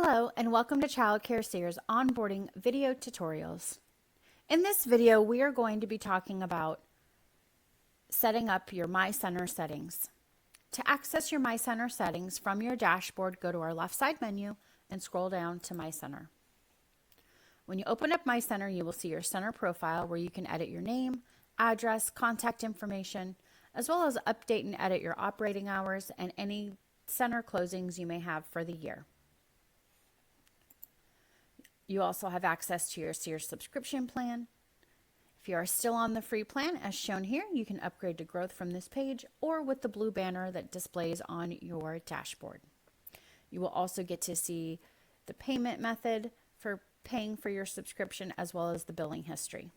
Hello and welcome to Child Care Seer's onboarding video tutorials. In this video, we are going to be talking about setting up your My Center settings. To access your My Center settings from your dashboard, go to our left side menu and scroll down to My Center. When you open up My Center, you will see your center profile where you can edit your name, address, contact information, as well as update and edit your operating hours and any center closings you may have for the year. You also have access to your Seer subscription plan. If you are still on the free plan, as shown here, you can upgrade to growth from this page or with the blue banner that displays on your dashboard. You will also get to see the payment method for paying for your subscription as well as the billing history.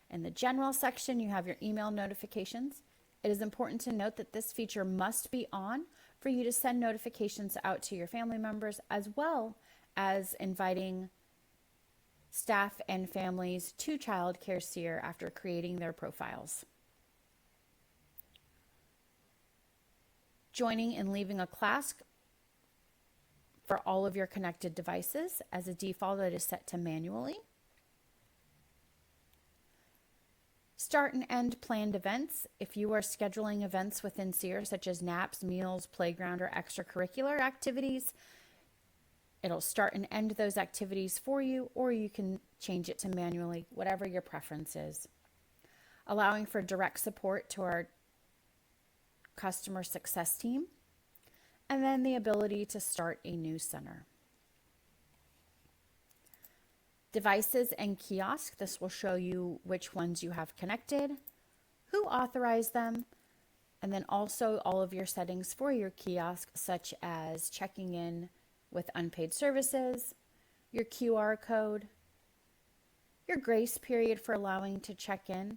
In the general section, you have your email notifications. It is important to note that this feature must be on for you to send notifications out to your family members, as well as inviting staff and families to Child Care Seer after creating their profiles. Joining and leaving a class for all of your connected devices. As a default, it is set to manually. Start and end planned events. If you are scheduling events within Seer, such as naps, meals, playground, or extracurricular activities, it'll start and end those activities for you, or you can change it to manually, whatever your preference is. Allowing for direct support to our customer success team, and then the ability to start a new center. Devices and kiosk, this will show you which ones you have connected, who authorized them, and then also all of your settings for your kiosk, such as checking in with unpaid services, your QR code, your grace period for allowing to check in.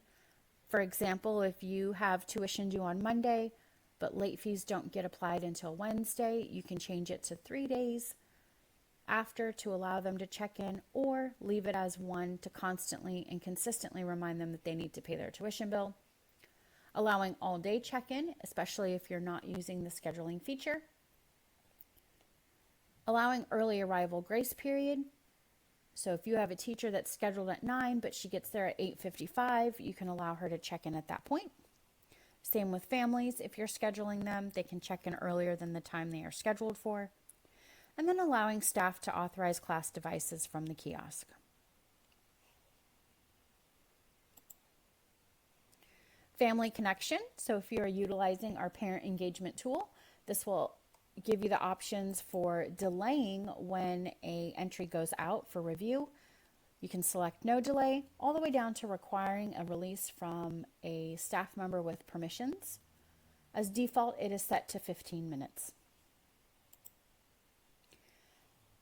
For example, if you have tuition due on Monday, but late fees don't get applied until Wednesday, you can change it to 3 days after to allow them to check in, or leave it as one to constantly and consistently remind them that they need to pay their tuition bill. Allowing all day check-in, especially if you're not using the scheduling feature. Allowing early arrival grace period. So if you have a teacher that's scheduled at 9, but she gets there at 8:55, you can allow her to check in at that point. Same with families. If you're scheduling them, they can check in earlier than the time they are scheduled for. And then allowing staff to authorize class devices from the kiosk. Family connection. So if you are utilizing our parent engagement tool, this will give you the options for delaying when an entry goes out for review. You can select no delay, all the way down to requiring a release from a staff member with permissions. As default, it is set to 15 minutes.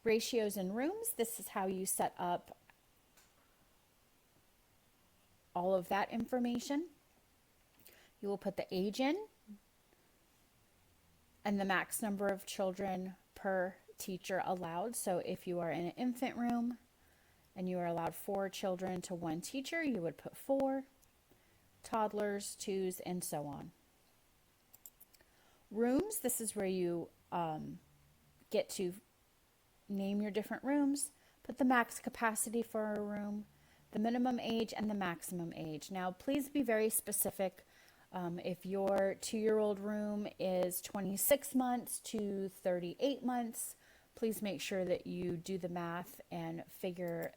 Ratios and rooms, this is how you set up all of that information. You will put the age in and the max number of children per teacher allowed. So if you are in an infant room and you are allowed 4 children to 1 teacher, you would put 4, toddlers, 2s, and so on. Rooms, this is where you get to name your different rooms, put the max capacity for a room, the minimum age, and the maximum age. Now, please be very specific. If your 2-year-old room is 26 months to 38 months, please make sure that you do the math and figure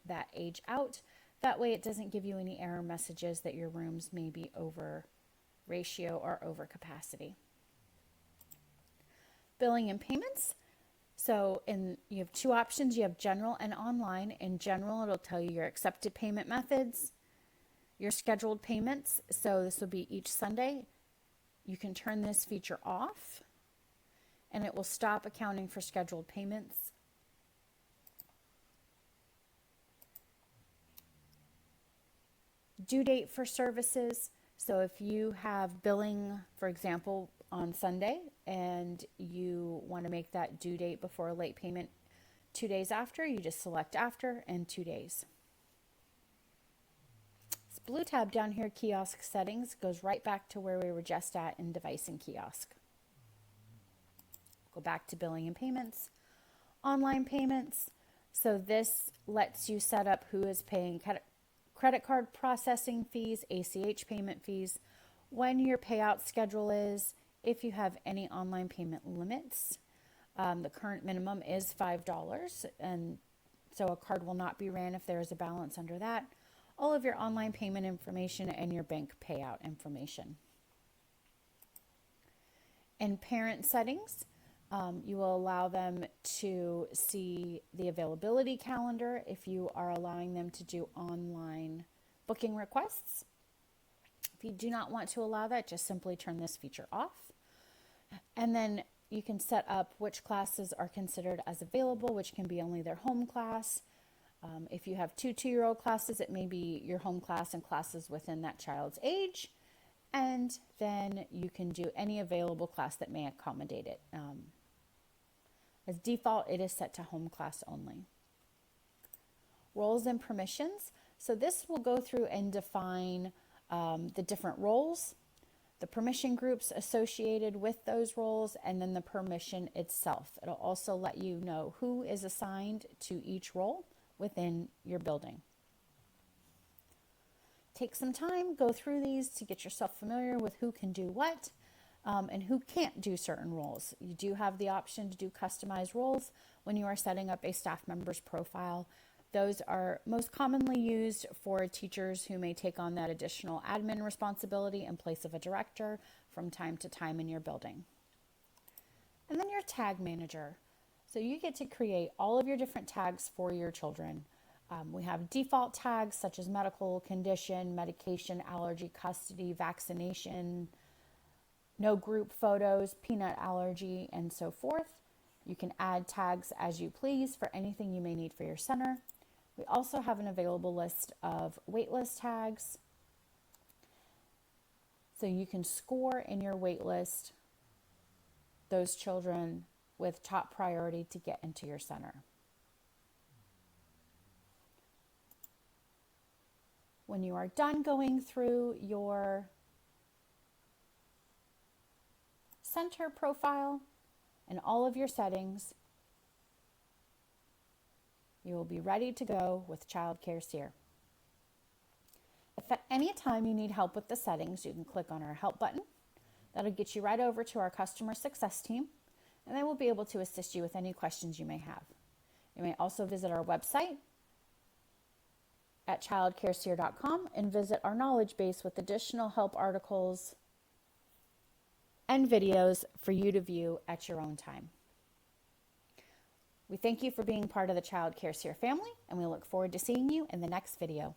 that age out. That way it doesn't give you any error messages that your rooms may be over ratio or over capacity. Billing and payments. So you have 2 options. You have general and online. In general, it'll tell you your accepted payment methods, your scheduled payments. So this will be each Sunday. You can turn this feature off and it will stop accounting for scheduled payments. Due date for services. So if you have billing, for example, on Sunday and you want to make that due date before a late payment 2 days after, you just select after and 2 days. This blue tab down here, kiosk settings, goes right back to where we were just at in device and kiosk. Go back to billing and payments, online payments. So this lets you set up who is paying credit card processing fees, ACH payment fees, when your payout schedule is, if you have any online payment limits. The current minimum is $5, and so a card will not be ran if there is a balance under that. All of your online payment information and your bank payout information. In parent settings, you will allow them to see the availability calendar if you are allowing them to do online booking requests. If you do not want to allow that, just simply turn this feature off. And then you can set up which classes are considered as available, which can be only their home class. If you have two 2-year-old classes, it may be your home class and classes within that child's age. And then you can do any available class that may accommodate it. As default, it is set to home class only. Roles and permissions. So this will go through and define the different roles, the permission groups associated with those roles, and then the permission itself. It'll also let you know who is assigned to each role within your building. Take some time, go through these to get yourself familiar with who can do what and who can't do certain roles. You do have the option to do customized roles when you are setting up a staff member's profile. Those are most commonly used for teachers who may take on that additional admin responsibility in place of a director from time to time in your building. And then your tag manager. So you get to create all of your different tags for your children. We have default tags such as medical condition, medication, allergy, custody, vaccination, no group photos, peanut allergy, and so forth. You can add tags as you please for anything you may need for your center. We also have an available list of waitlist tags. So you can score in your waitlist those children with top priority to get into your center. When you are done going through your center profile and all of your settings, you will be ready to go with Child Care Seer. If at any time you need help with the settings, you can click on our help button. That'll get you right over to our customer success team, and they will be able to assist you with any questions you may have. You may also visit our website at childcareseer.com and visit our knowledge base with additional help articles and videos for you to view at your own time. We thank you for being part of the Child Care Seer family, and we look forward to seeing you in the next video.